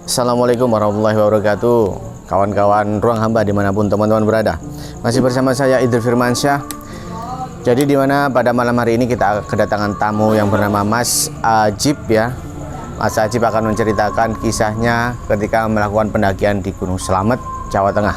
Assalamualaikum warahmatullahi wabarakatuh. Kawan-kawan ruang hamba dimanapun teman-teman berada, masih bersama saya Idril Firmansyah. Jadi dimana pada malam hari ini kita kedatangan tamu yang bernama Mas Ajib ya. Mas Ajib akan menceritakan kisahnya ketika melakukan pendakian di Gunung Slamet, Jawa Tengah.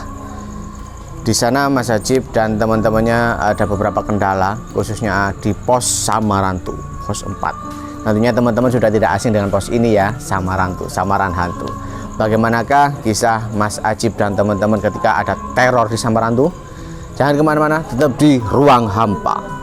Di sana Mas Ajib dan teman-temannya ada beberapa kendala, khususnya di pos Samarantu, pos 4. Tentunya teman-teman sudah tidak asing dengan pos ini ya, Samarantu, Samaran Hantu. Bagaimanakah kisah Mas Ajib dan teman-teman ketika ada teror di Samarantu? Jangan kemana-mana, tetap di Ruang Hampa.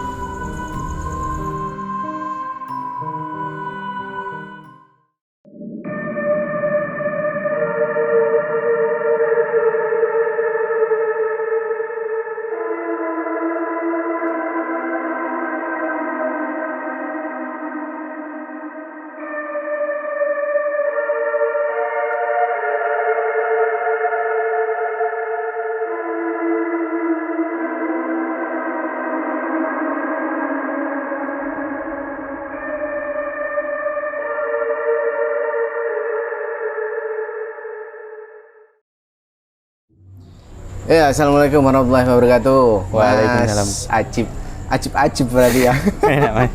Ya, assalamualaikum warahmatullahi wabarakatuh. Waalaikumsalam. Mas Ajib, Ajib berarti ya. Enak, Mas.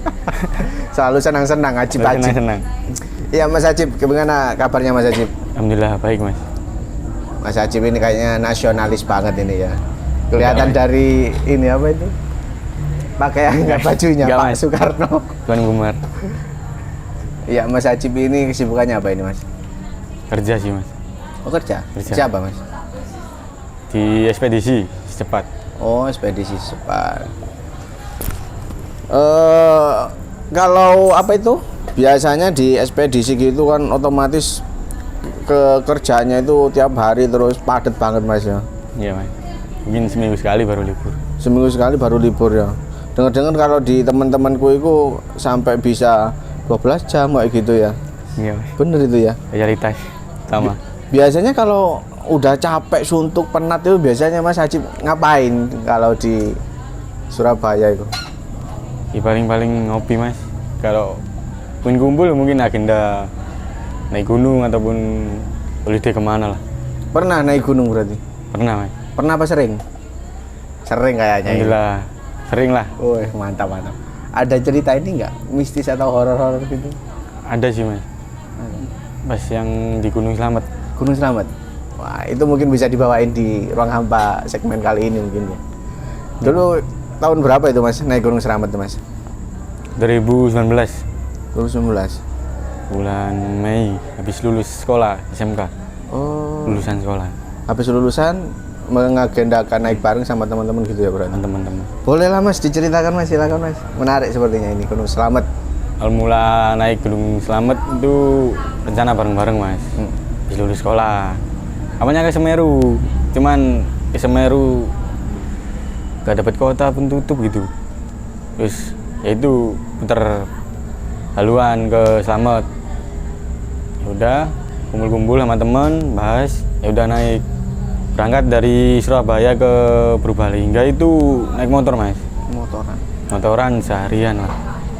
Selalu senang-senang, Ajib. Senang. Iya Mas Ajib, gimana kabarnya Mas Ajib? Alhamdulillah baik, Mas. Mas Ajib ini kayaknya nasionalis banget ini ya. Kelihatan Mas. dari ini apa itu? Pakaiannya, bajunya Enggak, Pak Mas. Soekarno. Tuan Gumar. Iya, Mas Ajib ini kesibukannya apa ini, Mas? Kerja sih, Mas. Oh, kerja. Kerja. Siapa, Mas? Di ekspedisi secepat. Oh, ekspedisi cepat. Kalau apa itu? Biasanya di ekspedisi gitu kan otomatis kerjanya itu tiap hari terus padat banget Mas ya. Iya, Mas. Mungkin seminggu sekali baru libur. Seminggu sekali baru libur ya. Dengar-dengar kalau di teman-temanku itu sampai bisa 12 jam kayak gitu ya. Iya, Mas. Bener itu ya. Realitas sama. Biasanya kalau udah capek, suntuk, penat itu biasanya Mas Ajib ngapain kalau di Surabaya itu? Ya paling-paling ngopi, Mas. Kalau pun kumpul mungkin agenda naik gunung ataupun holiday kemana lah. Pernah naik gunung berarti? Pernah, Mas. Pernah apa sering? Sering kayaknya. Alhamdulillah. Sering lah. Wih, mantap. Ada cerita ini nggak? Mistis atau horor-horor gitu? Ada sih, Mas. Pas yang di Gunung Slamet. Gunung Slamet. Wah, itu mungkin bisa dibawain di Ruang Hampa segmen kali ini mungkin ya. Dulu tahun berapa itu Mas naik Gunung Slamet itu Mas? 2019. 2019. Bulan Mei habis lulus sekolah SMK. Oh. Lulusan sekolah Habis lulusan mengagendakan naik bareng sama teman-teman gitu ya berarti? sama teman-teman. Boleh lah Mas, diceritakan Mas, silakan Mas. Menarik sepertinya ini Gunung Slamet. Al mula naik Gunung Slamet itu rencana bareng-bareng, Mas. Habis lulus sekolah. Awalnya ke Semeru, cuman ke Semeru gak dapet kota pun tutup gitu. Terus ya itu putar haluan ke Slamet. Ya udah kumpul-kumpul sama temen, bahas. Ya udah naik. Berangkat dari Surabaya ke Purbalingga itu naik motor, Mas. Motoran seharian lah.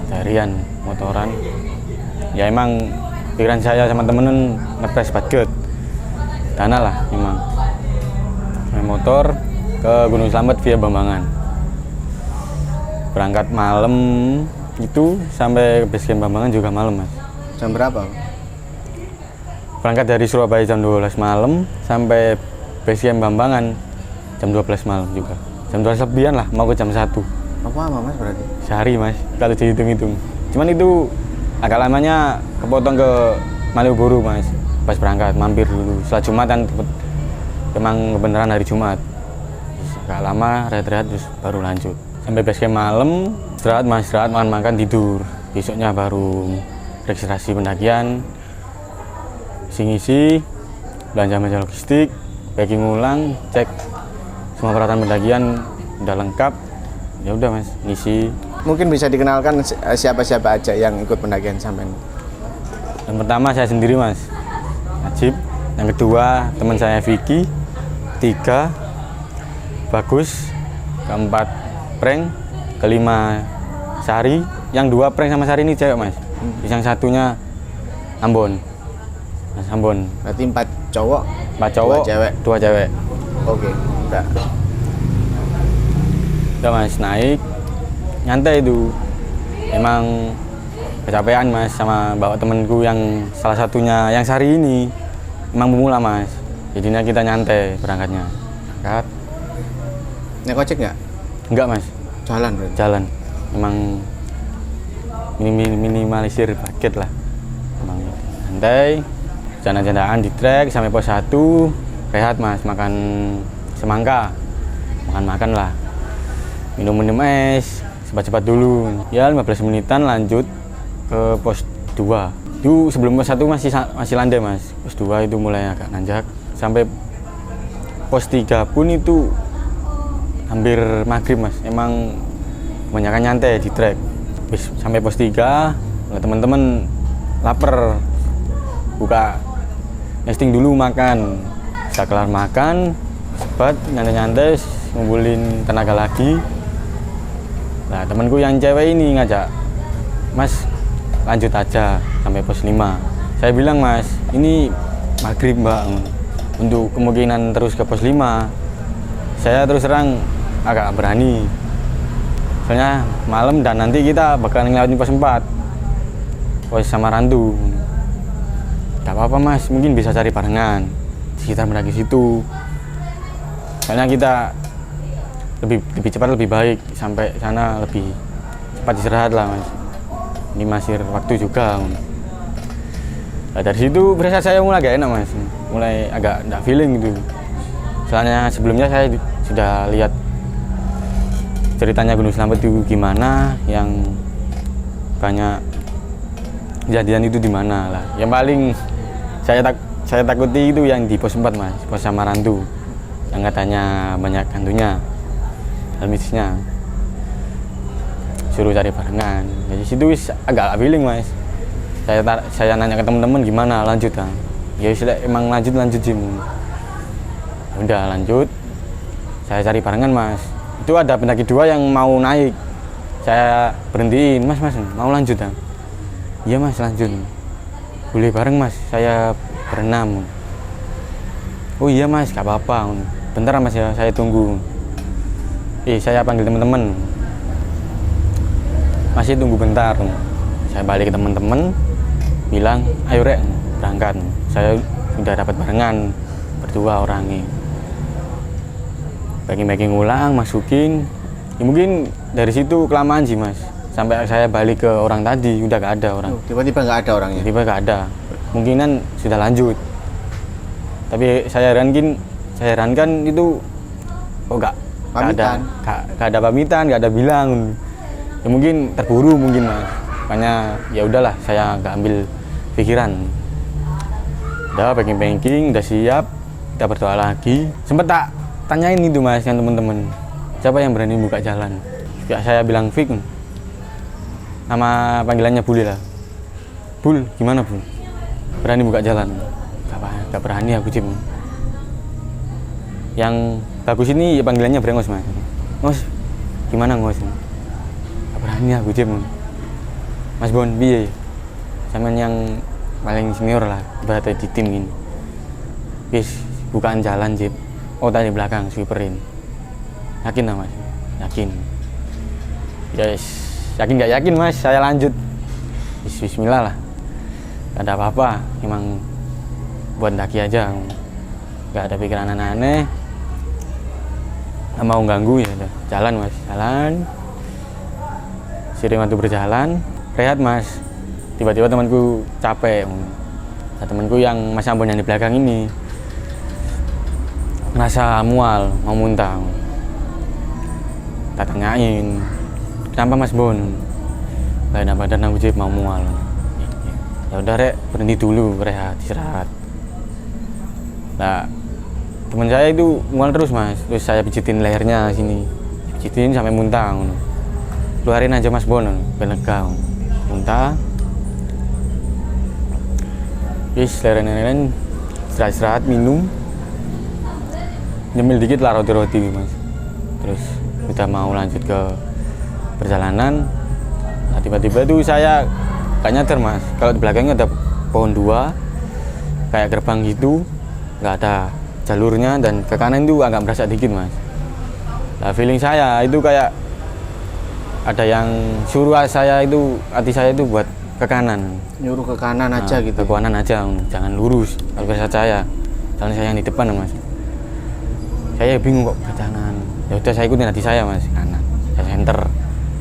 Seharian motoran. Ya emang pikiran saya sama temen ngepres budget. Dana lah memang. Naik motor ke Gunung Slamet via Bambangan. Berangkat malam itu sampai ke base camp Bambangan juga malam, Mas. Jam berapa? Berangkat dari Surabaya jam 12 malam sampai base camp Bambangan jam 12 malam juga. Jam 12 lebihan lah, mau ke jam 1. Apa Mas berarti? Sehari, Mas, kalau dihitung-hitung. Cuman itu agak lamanya kepotong ke Malioboro, Mas. Pas berangkat mampir dulu. Setelah Jumat kan emang kebenaran hari Jumat. Terus agak lama rehat-rehat terus baru lanjut. Sampai base camp malam, istirahat, makan-makan, tidur. Besoknya baru registrasi pendakian, isi-ngisi, belanja logistik, packing ulang, cek semua peralatan pendakian udah lengkap. Ya udah, Mas, ngisi. Mungkin bisa dikenalkan siapa-siapa aja yang ikut pendakian sampean. Yang pertama saya sendiri, Mas, Ajib. Yang kedua teman saya Vicky. 3 Bagus. Keempat Prank. Kelima Sari. Yang 2 Prank sama Sari ini cewek, Mas. Yang satunya Ambon. Mas Ambon. Berarti 4 cowok, 4 cowok, 2 cewek. Oke, udah. Udah Mas, naik nyantai itu. Emang kecapean Mas sama bawa temenku yang salah satunya yang sehari ini emang pemula Mas. Jadinya kita nyantai berangkatnya. Berangkat. Naik ojek nggak? Enggak Mas, Jalan berarti. jalan. Emang minimalisir paket lah. Emang nyantai, jalan-jalan di trek sampai pos 1, rehat Mas, makan semangka. Makan lah. Minum es, cepat-cepat dulu. Ya 15 menitan lanjut ke pos 2. Itu sebelum pos 1 masih landai Mas. Pos 2 itu mulai agak nanjak. Sampai pos 3 pun itu hampir maghrib Mas. Emang kebanyakan nyantai di trek. Sampai pos 3, teman-teman lapar. Buka nesting dulu makan. Setelah kelar makan, cepat nyantai-nyantai, ngumpulin tenaga lagi. Nah, temanku yang cewek ini ngajak, Mas lanjut aja sampai pos 5. Saya bilang, Mas, ini maghrib Mbak, untuk kemungkinan terus ke pos 5 saya terus terang agak berani, soalnya malam dan nanti kita bakal ngelewatin pos 4, pos Samarandu. Gak apa-apa Mas, mungkin bisa cari barengan sekitar mendaki situ, soalnya kita lebih cepat lebih baik, sampai sana lebih cepat istirahat lah Mas, ini masih waktu juga. Nah, dari situ berasa saya mulai gak enak Mas, mulai agak gak feeling gitu, soalnya sebelumnya saya sudah lihat ceritanya Gunung Slamet itu gimana, yang banyak kejadian itu di mana lah. Yang paling saya takuti itu yang di pos 4 Mas, pos Samarandu, yang katanya banyak hantunya, mistisnya. Suruh cari barengan. Jadi situ agak feeling Mas. Saya nanya ke teman-teman gimana lanjut kan. Ya sudah, emang lanjut Jim. Udah lanjut. Saya cari barengan Mas. Itu ada pendaki 2 yang mau naik. Saya berhentiin, Mas mau lanjut kan? Iya Mas, lanjut. Boleh bareng Mas, saya berenam. Oh iya Mas, gak apa-apa. Bentar Mas ya, saya tunggu. Saya panggil teman-teman. Masih tunggu bentar. Saya balik ke teman-teman, bilang, ayo Rek, berangkat. Saya udah dapat barengan, berdua orangnya. Packing ulang, masukin. Ya, mungkin dari situ kelamaan sih Mas. Sampai saya balik ke orang tadi, udah gak ada orang. Tiba-tiba nggak ada orangnya? Tiba-tiba gak ada. Kemungkinan sudah lanjut. Tapi saya herankan itu kok gak ada pamitan, gak ada bilang. Ya mungkin terburu mungkin Mas. Makanya ya udahlah, saya gak ambil pikiran. Udah packing, udah siap, kita berdoa lagi. Sempet tak tanyain itu Mas yang teman-teman, siapa yang berani buka jalan? Ya saya bilang Fik, nama panggilannya Bul lah. Bul, gimana Bul? Berani buka jalan? Gak berani aku Jim. Yang bagus ini ya panggilannya Brengos Mas. Ngos, gimana Ngos? Gak berani aku Jim. Mas Bon, biye? Sama yang paling senior lah, berada di tim ini. Bis, bukaan jalan Jim. Oh tadi belakang, sweeperin. Yakin lah Mas? Yakin. Yes, yakin gak yakin Mas, saya lanjut. Bismillah lah. Gak ada apa-apa, emang buat daki aja. Gak ada pikiran aneh-aneh. Gak mau ganggu ya udah. Jalan Mas, jalan. Sering waktu berjalan, rehat Mas. Tiba-tiba temanku capek. Nah, temanku yang Mas Ambon yang di belakang ini ngerasa mual, mau muntah. Tak tanyain, kenapa Mas Bon? Gak enak badan aku Jip, mau mual. Ya udah Rek, berhenti dulu, rehat, istirahat. Nah, teman saya itu mual terus Mas, terus saya pijitin lehernya sini, pijitin sampai muntah. Keluarin aja Mas Bon, benega. Muntah. Terus leren-leren, istirahat, minum. Nyemil dikit lah roti-roti Mas. Terus kita mau lanjut ke perjalanan. Nah, tiba-tiba itu saya gak nyadar Mas, kalau di belakangnya ada pohon 2. kayak gerbang gitu, nggak ada jalurnya, dan ke kanan itu agak berasa dikit mas. Nah feeling saya itu kayak ada yang suruh saya itu, hati saya itu buat ke kanan. Nyuruh ke kanan aja gitu. Ke kanan aja, jangan lurus. Kalau biasa saya, soalnya saya yang di depan mas. Saya bingung kok ke kanan. Ya udah saya ikutin hati saya mas, kanan. Saya center.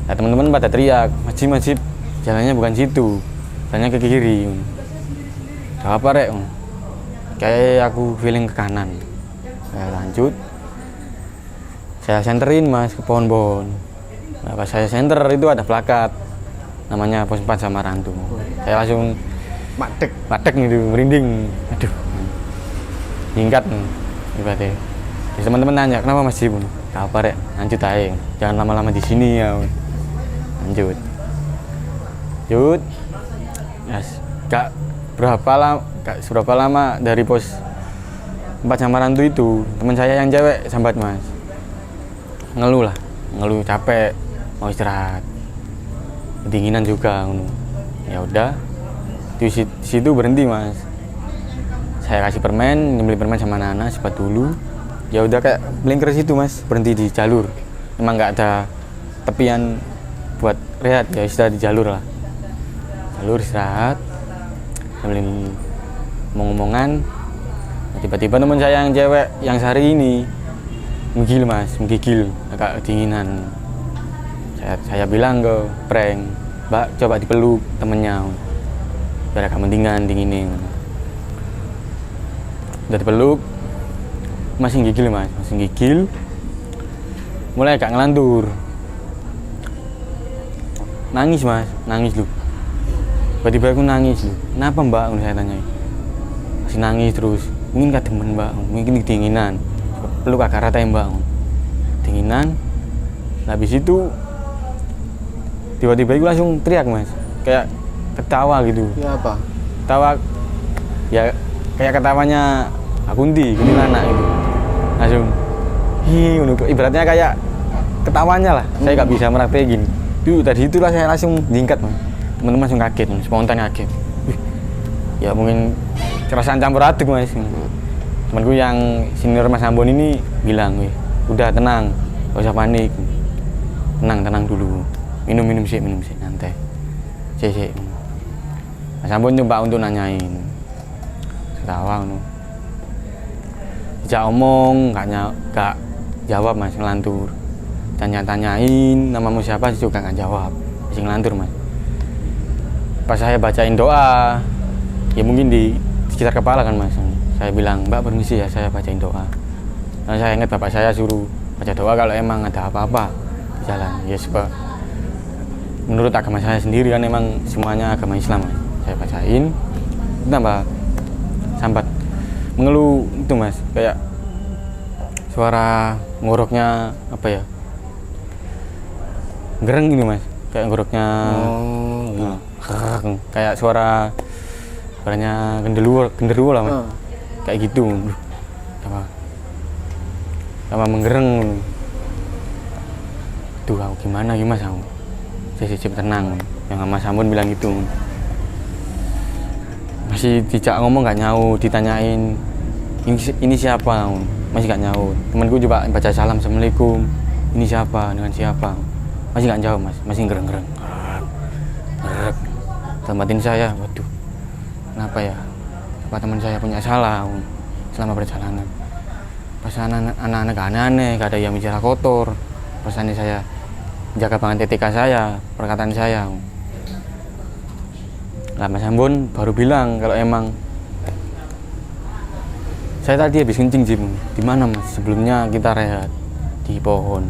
Nah, teman-teman pada teriak, majib, jalannya bukan situ, jalannya ke kiri. Gak apa rek, kayak aku feeling ke kanan. Saya lanjut, saya senterin mas ke pohon-pohon. Nah, pas saya senter itu ada plakat namanya Pos 4 Samarandu. Saya langsung madek gitu, merinding. Aduh, nyingkat ibaratnya. Terus teman-teman nanya, kenapa Mas Jibun? Gak apa rek, lanjut aja, jangan lama-lama di sini ya. Lanjut, yes. Gak berapa lama dari Pos 4 Samarandu itu, teman saya yang cewek sambat mas, ngeluh capek, mau istirahat, kedinginan juga. Ya udah, di situ berhenti mas. Saya kasih permen, nyembeli permen sama anak-anak, sebat dulu. Ya udah kayak blinker situ mas, berhenti di jalur. Emang nggak ada tepian buat rehat, ya istirahat di jalur lah. Jalur istirahat, sambil ngomong-ngomongan. Nah, tiba-tiba teman saya yang cewek yang sehari ini menggigil, agak kedinginan. Saya bilang ke prank, mbak coba dipeluk temennya biar agak mendingan dinginin. Udah dipeluk, masih gigil mas, mulai agak ngelantur, nangis lu. Tiba-tiba aku nangis lu, kenapa mbak? Saya tanya, masih nangis terus. Mungkin gak demen mbak, mungkin kedinginan, peluk agak rata ya mbak, dinginan. Habis itu tiba-tiba aku langsung teriak mas, kayak ketawa gitu. Ya apa? Ketawa, ya kayak ketawanya Akunti, kuntilanak gitu. Langsung, ibaratnya kayak ketawanya lah. Saya gak bisa meraktekin. Dari itulah saya langsung jingkat mas. Teman-teman langsung kaget, spontan kaget. Ya mungkin perasaan campur aduk mas. Temanku yang senior Mas Ambon ini bilang, udah tenang, gak usah panik, tenang dulu, minum sih, nanti, cek. Mas Ambon coba untuk nanyain, ketawa, dijak omong, gak jawab mas, ngelantur. Tanyain namamu siapa sih juga gak jawab, masih ngelantur mas. Pas saya bacain doa, ya mungkin di sekitar kepala kan mas. Saya bilang, mbak permisi ya, saya bacain doa. Nah, saya ingat bapak saya suruh baca doa kalau emang ada apa-apa di jalan. Ya sebab menurut agama saya sendiri kan emang semuanya agama Islam mas. Saya bacain, tambah sambat, mengeluh itu mas, kayak suara ngoroknya apa ya, gereng gitu mas, kayak ngoroknya kayak suara barangnya genderuwo lah mas. Kayak gitu, sama menggereng. Tuh aku gimana aku cip tenang, yang Mas Ambon bilang gitu. Masih dijak ngomong gak nyaut, ditanyain ini siapa, masih gak nyaut. Temanku coba baca salam, assalamualaikum, ini siapa, dengan siapa, masih gak jawab mas, masih gereng. Tambatin saya, waduh, kenapa ya? Apa teman saya punya salah selama perjalanan? Pas anak-anak aneh-aneh, gak ada yang bicara kotor. Pas saya jaga banget TTK saya, perkataan saya. Lah Mas Ambon baru bilang kalau emang saya tadi habis kencing sih, di mana mas? Sebelumnya kita rehat di pohon.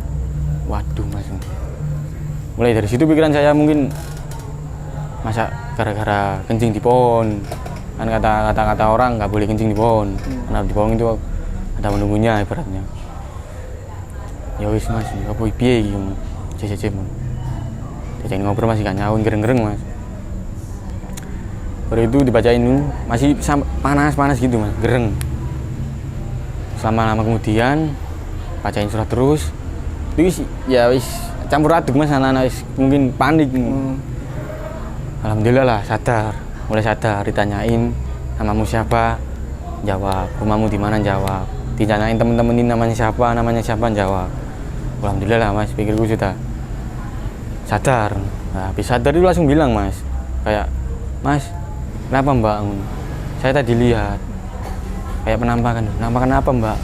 Waduh mas. Mulai dari situ pikiran saya mungkin masa gara-gara kencing di pohon. Kan kata orang nggak boleh kencing di pohon, karena di pohon itu ada menunggunya ibaratnya. Ya wis mas, apa piye iki cecep mas. Cecep ngobrol masih gak nyaun, gereng-gereng mas. Baru itu dibacain masih panas gitu mas, gereng. Selama lama kemudian bacain surat terus, wis ya wis campur aduk mas, anak-anak mungkin panik. Alhamdulillah lah mulai sadar, ditanyain namamu siapa, jawab. Rumahmu di mana, jawab. Ditanyain temen-temen ini namanya siapa, jawab. Alhamdulillah lah mas, pikirku sudah sadar. Nah, habis sadar itu langsung bilang mas, kayak mas, kenapa mbak? Saya tadi lihat kayak penampakan apa mbak?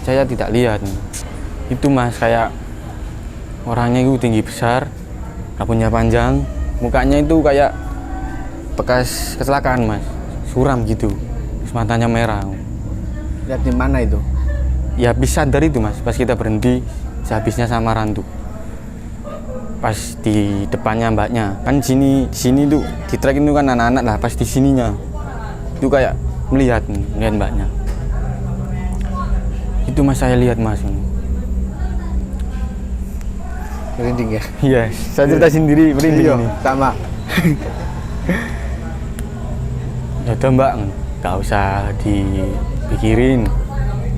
Saya tidak lihat. Itu mas, kayak orangnya itu tinggi besar, rambutnya panjang, mukanya itu kayak bekas kecelakaan mas, suram gitu, terus matanya merah. Lihat di mana itu? Ya habis sadar itu mas, pas kita berhenti sehabisnya samaran tuh, pas di depannya mbaknya, kan sini tuh di trek itu kan anak-anak lah, pas di sininya itu kayak melihat mbaknya. Itu mas, saya lihat mas. Merinding ya? Iya, saya cerita sendiri merinding ini. Sama. Ya udah mbak, nggak usah dipikirin,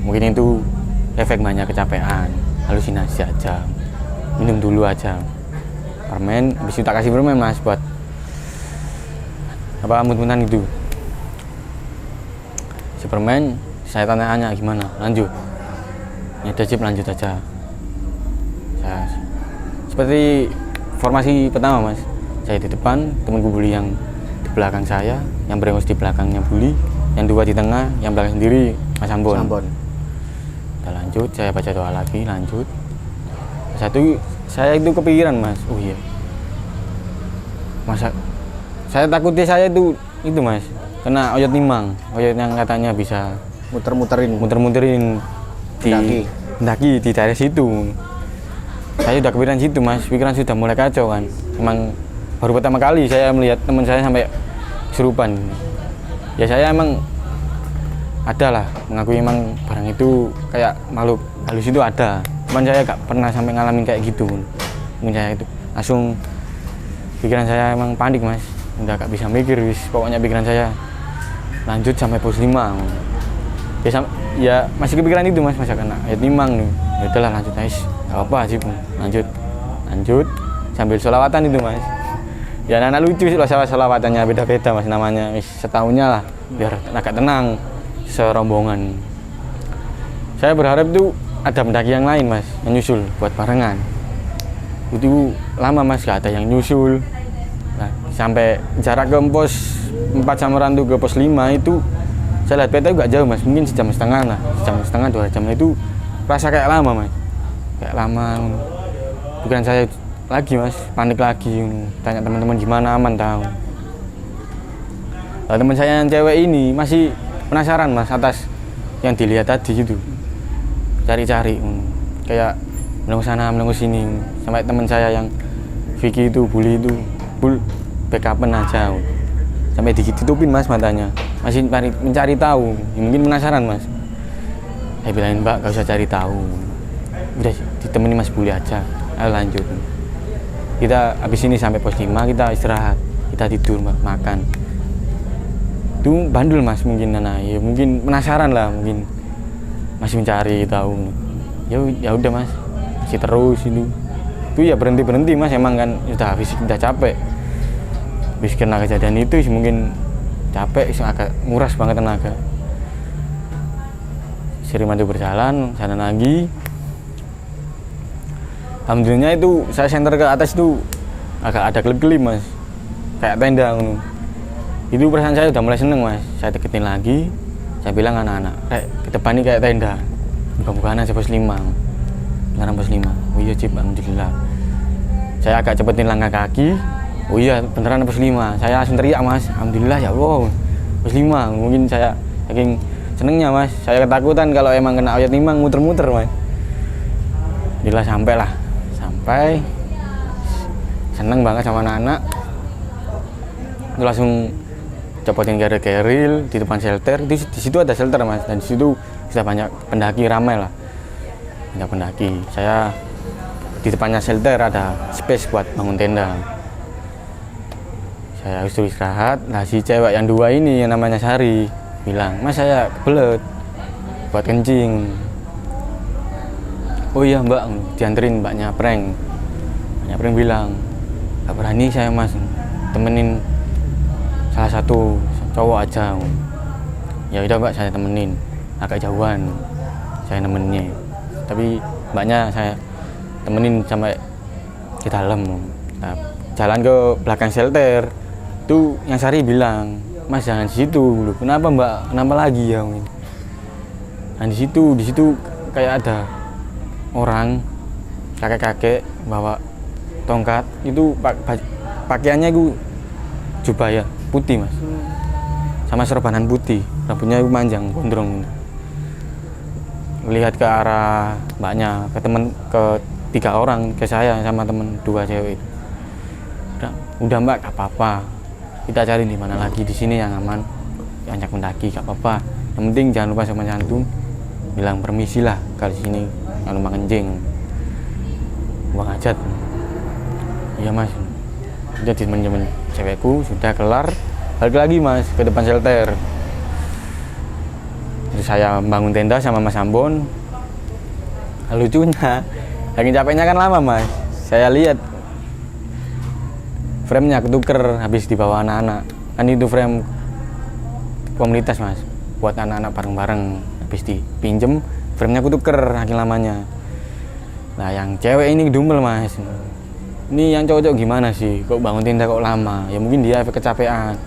mungkin itu efek banyak kecapean, halusinasi aja, minum dulu aja permen. Habis itu tak kasih permen mas buat apa, mut-mutan itu. Si permen, saya tanya gimana, lanjut ya udah Cip, lanjut aja. Seperti formasi pertama mas, saya di depan, temanku bully yang di belakang saya, yang berengos di belakangnya bully, yang dua di tengah, yang belakang sendiri Mas Ambon. Udah lanjut, saya baca doa lagi, lanjut. Saya itu kepikiran mas, oh iya, masa saya takutnya saya itu mas, kena oyot nimang, oyot yang katanya bisa muter-muterin daki di daerah situ. Saya udah kepikiran situ mas, pikiran sudah mulai kacau kan. Emang baru pertama kali saya melihat teman saya sampai kesurupan. Ya saya emang ada lah, mengakui emang barang itu kayak makhluk halus itu ada. Cuman saya gak pernah sampai ngalamin kayak gitu. Mungkin saya itu langsung, pikiran saya emang panik mas, udah gak bisa mikir, pokoknya pikiran saya lanjut sampai pos 5. Ya masih kepikiran itu mas, masa kena ayat 5 nih. Ya udahlah lanjut guys, gak apa sih, lanjut sambil sholawatan itu mas. Ya anak lucu sih sholawatannya, beda-beda mas namanya, setahunnya lah biar agak tenang serombongan. Saya berharap tuh ada pendaki yang lain mas, yang nyusul buat barengan. Itu lama mas, gak ada yang nyusul. Nah, sampai jarak ke pos 4 Samaran tuh ke pos 5 itu, saya lihat peta gak jauh mas, mungkin sejam setengah lah, 2 jam itu rasa kayak lama mas, kayak lama. Bukan saya lagi mas, panik lagi, tanya teman-teman gimana, aman tahu. Nah, teman saya yang cewek ini masih penasaran mas atas yang dilihat tadi gitu, cari-cari kayak menunggu sana menunggu sini. Sampai teman saya yang Vicky itu bully itu backupan aja, sampai ditutupin mas matanya, masih mencari tahu. Ya, mungkin penasaran mas. Saya bilangin mbak gak usah cari tahu, udah ditemani mas bully aja, ayo lanjut. Kita habis ini sampai pos 5 kita istirahat, kita tidur makan. Itu bandul mas mungkin, ya mungkin penasaran lah, mungkin masih mencari tahu. Ya udah mas, masih terus itu ya berhenti mas, emang kan sudah habis, sudah capek. Habis kena kejadian itu mungkin capek, agak nguras banget tenaga. Sering maju berjalan sana lagi. Alhamdulillah itu saya senter ke atas itu agak ada kelip-kelip mas, kayak tenda. Itu perasaan saya udah mulai seneng mas. Saya deketin lagi, saya bilang anak-anak, ke depan ini kayak tenda, buka-bukaan aja pos 5, beneran pos 5. Oh iya Cip, alhamdulillah. Saya agak cepetin langkah kaki, oh iya beneran pos 5. Saya langsung teriak mas, alhamdulillah ya Allah, pos 5. Mungkin saya saking senengnya mas, saya ketakutan kalau emang kena oyot 5 muter-muter mas. Alhamdulillah sampai seneng banget sama anak-anak. Itu langsung copotin keril di depan shelter. Di situ ada shelter mas, dan di situ sudah banyak pendaki, ramai lah, banyak pendaki. Saya di depannya shelter ada space buat bangun tenda. Saya harus istirahat. Nah si cewek yang 2 ini yang namanya Sari bilang, mas saya kebelet buat kencing. Oh iya mbak, dianterin mbaknya Prank bilang, gak berani saya mas, temenin salah satu cowok aja. Ya udah mbak, saya temenin, agak jauhan saya nemeninnya, tapi mbaknya saya temenin sampai di dalam. Nah, jalan ke belakang shelter tuh yang Sari bilang, Mas jangan di situ dulu. Kenapa mbak, kenapa lagi ya? Nah di situ kayak ada orang kakek-kakek bawa tongkat, itu pakaiannya itu jubah ya putih mas, sama serbanan putih, rambutnya itu panjang gondrong. Lihat ke arah mbaknya, ke 3 orang, ke saya sama temen 2 cewek itu. Udah mbak, gak apa-apa, kita cari di mana lagi, di sini yang aman, ajak mendaki gak apa-apa, yang penting jangan lupa sama santun, bilang permisi lah kalau sini kalau makan kencing, buang hajat. Iya mas, udah temen-temen cewekku sudah kelar, balik lagi mas ke depan shelter. Terus saya bangun tenda sama Mas Ambon. Lucunya, lagi capeknya kan lama mas, saya lihat frame-nya ketuker habis dibawa anak-anak. Kan itu frame komunitas mas, buat anak-anak bareng-bareng, habis dipinjem frame-nya ketuker saking lamanya. Nah yang cewek ini dumel mas, ini yang cowok gimana sih, kok bangun tenda kok lama? Ya mungkin dia efek kecapean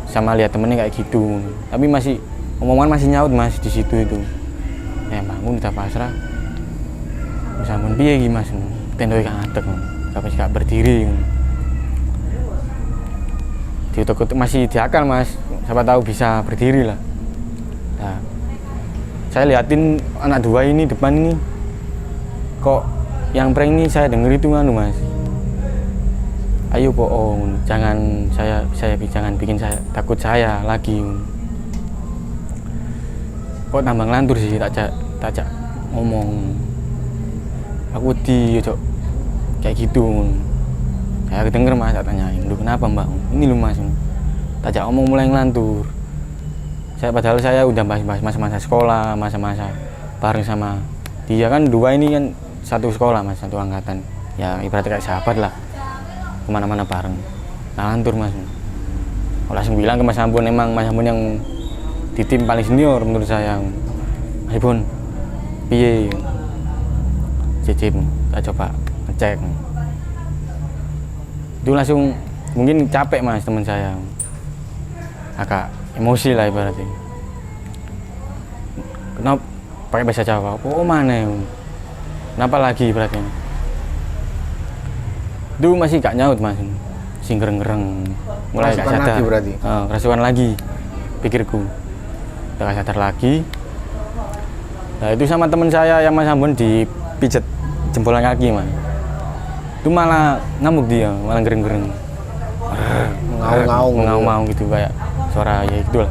sama lihat temennya kayak gitu, tapi masih omongan masih nyaut mas di situ itu. Bangun kita pasrah, bisa pun piye iki mas, tenda iki ngadeg, gak berdiri. Diutuk-utuk masih diakal mas, siapa tahu bisa berdiri lah. Nah, saya liatin anak 2 ini depan ini, kok yang prank ini saya denger itu nganu mas, ayo bohong, jangan saya jangan bikin saya takut saya lagi. Kok tambah ngelantur sih, tak ngomong, aku cok kayak gitu. Saya kedenger mas, tak tanyain, lu kenapa mbak, ini lu mas, tak ngomong mulai ngelantur. Padahal saya udah bahas masa-masa sekolah, masa-masa bareng sama dia, kan 2 ini kan satu sekolah mas, satu angkatan, ya ibaratnya kayak sahabat lah, kemana-mana bareng. Ngelantur mas, langsung bilang ke Mas Ambon, emang Mas Ambon yang di tim paling senior menurut saya. Mas Ambon, piye? Cicip, kita coba ngecek. Itu langsung mungkin capek mas teman saya, agak emosi lah ibaratnya. Kenapa pakai bahasa Jawa? Oh mana? Kenapa lagi ibaratnya? Itu masih gak nyaut mas, sing gereng-gereng, mulai gak sadar. Kerasukan lagi pikirku, udah gak sadar lagi. Nah itu sama teman saya yang Mas Ambon dipijet jempolan kaki mas, itu malah ngamuk dia, malah gereng-gereng, mengaung-ngaung gitu, kayak suara ya gitulah.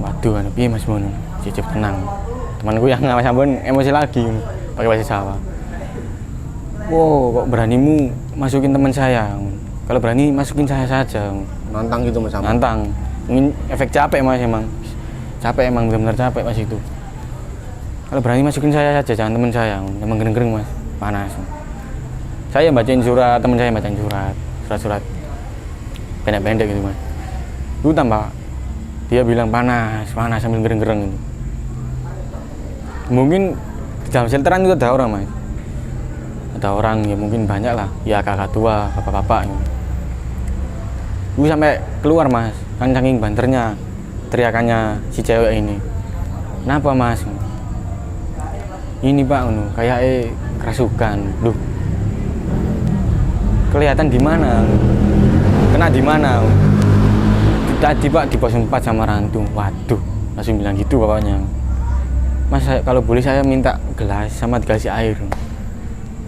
Waduh, kan piye Mas Bon, cicip tenang. Temanku yang Mas Ambon emosi lagi pakai bahasa Jawa. Wow, kok beranimu masukin teman saya? Kalau berani masukin saya saja. Nantang gitu mas Ambon. Nantang. Mungkin efek capek mas, emang capek, emang benar-benar capek pas itu. Kalau berani masukin saya saja, jangan teman saya. Emang gereng-gereng mas, panas. Saya bacain surat, teman saya bacain surat pendek-pendek gitu mas. Itu tambah dia bilang panas sambil gereng-gereng gitu. Mungkin di dalam shelteran itu ada orang mas, ada orang ya, mungkin banyak lah ya, kakak tua, bapak-bapak gitu. Gue sampai keluar mas, kan saking banternya teriakannya si cewek ini. Kenapa mas? Ini pak, kayak kerasukan. Duh, kelihatan di mana? Kena di mana? Tadi pak di pos 4 sama rantung. Waduh, langsung bilang gitu bapaknya. Mas, kalau boleh saya minta gelas sama dikasih air.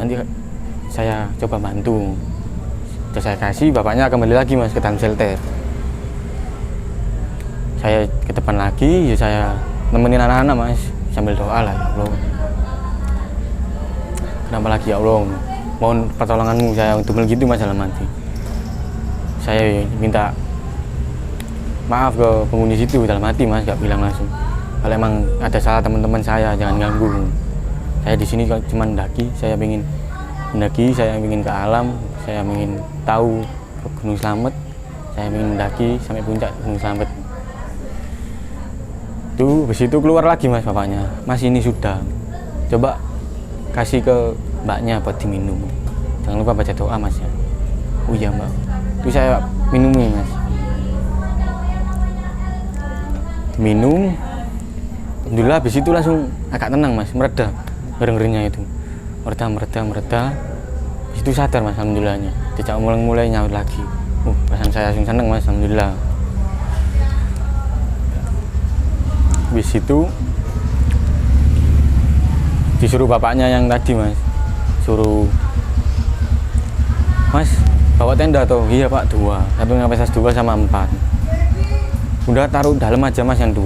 Nanti saya coba bantu. Terus saya kasih, bapaknya kembali lagi mas ke dalam shelter. Saya ke depan lagi, ya saya nemenin anak-anak mas, sambil doa lah, ya Allah. Kenapa lagi ya Allah? Mohon pertolonganmu, saya untuk begitu mas dalam hati. Saya minta maaf ke penghuni situ dalam hati mas, gak bilang langsung. Kalau emang ada salah teman-teman saya, jangan ganggu. Saya di sini cuma mendaki, saya ingin ke alam, saya ingin tahu ke Gunung Slamet, Saya ingin mendaki sampai puncak Gunung Slamet. Tuh, habis itu keluar lagi mas bapaknya. Mas ini sudah, coba kasih ke mbaknya buat diminum. Jangan lupa baca doa mas ya. Oh iya mbak. Itu saya minumi mas. Minum. Alhamdulillah habis itu langsung agak tenang mas, mereda. Ngeri-ngerinya itu. Mereda. Habis itu sadar mas, alhamdulillahnya. Tidak mulai nyaut lagi. Perasaan saya langsung seneng mas, alhamdulillah. Habis itu disuruh bapaknya yang tadi mas, suruh mas bawa tenda tuh. Iya pak, 2, satu kapasitas 2 sama 4. Udah taruh dalam aja mas yang 2.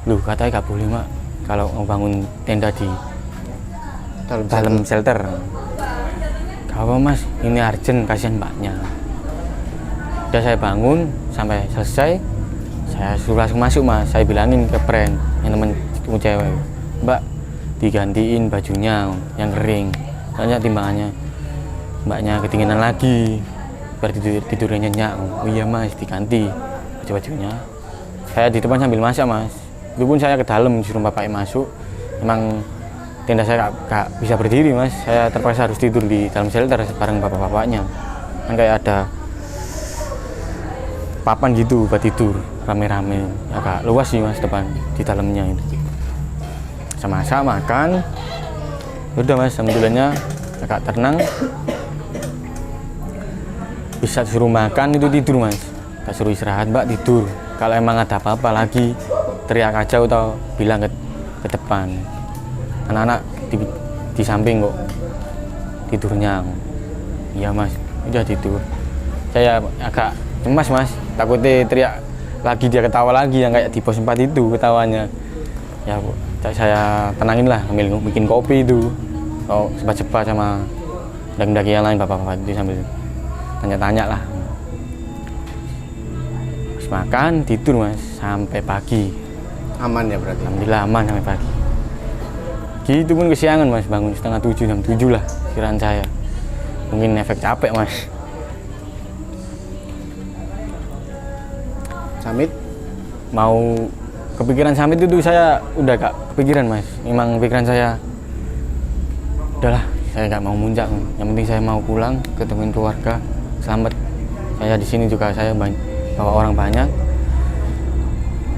Loh katanya gak boleh mak kalau mau bangun tenda di dalam shelter. Gak apa mas, ini urgent, kasihan mbaknya. Udah saya bangun sampai selesai, saya suruh langsung masuk mas. Saya bilangin ke friend yang temen cewek, mbak digantiin bajunya yang kering, soalnya timbangannya mbaknya ketinggian lagi biar tidurnya nyenyak. Oh iya mas, diganti baju-bajunya. Saya di depan sambil masak mas. Itu pun saya ke dalam disuruh bapaknya masuk. Emang tenda saya gak bisa berdiri mas, saya terpaksa harus tidur di dalam shelter bareng bapak-bapaknya. Kan kayak ada papan gitu buat tidur rame-rame, agak luas sih mas depan di dalamnya itu. Sama-sama makan, udah mas, alhamdulillahnya agak tenang. Bisa suruh makan itu tidur mas, tak suruh istirahat mbak tidur. Kalau emang ada apa-apa lagi teriak aja atau bilang ke depan. Anak-anak di samping kok tidurnya. Iya mas, udah tidur. Saya agak cemas mas, takutnya teriak lagi dia ketawa lagi yang kayak di pos 4 itu ketawanya. Ya saya tenangin lah, ambil bikin kopi itu. Oh cepat-cepat sama daki-daki yang lain bapak-bapak itu sambil tanya-tanya lah. Terus makan tidur mas sampai pagi. Aman ya berarti? Alhamdulillah aman sampai pagi. Gitu pun kesiangan mas, bangun setengah 7, jam 7 lah kiraan saya. Mungkin efek capek mas. Summit? Mau kepikiran summit itu saya udah gak kepikiran mas. Memang pikiran saya udahlah, saya gak mau muncak. Yang penting saya mau pulang ketemuin keluarga selamat. Saya di sini juga saya bawa orang banyak,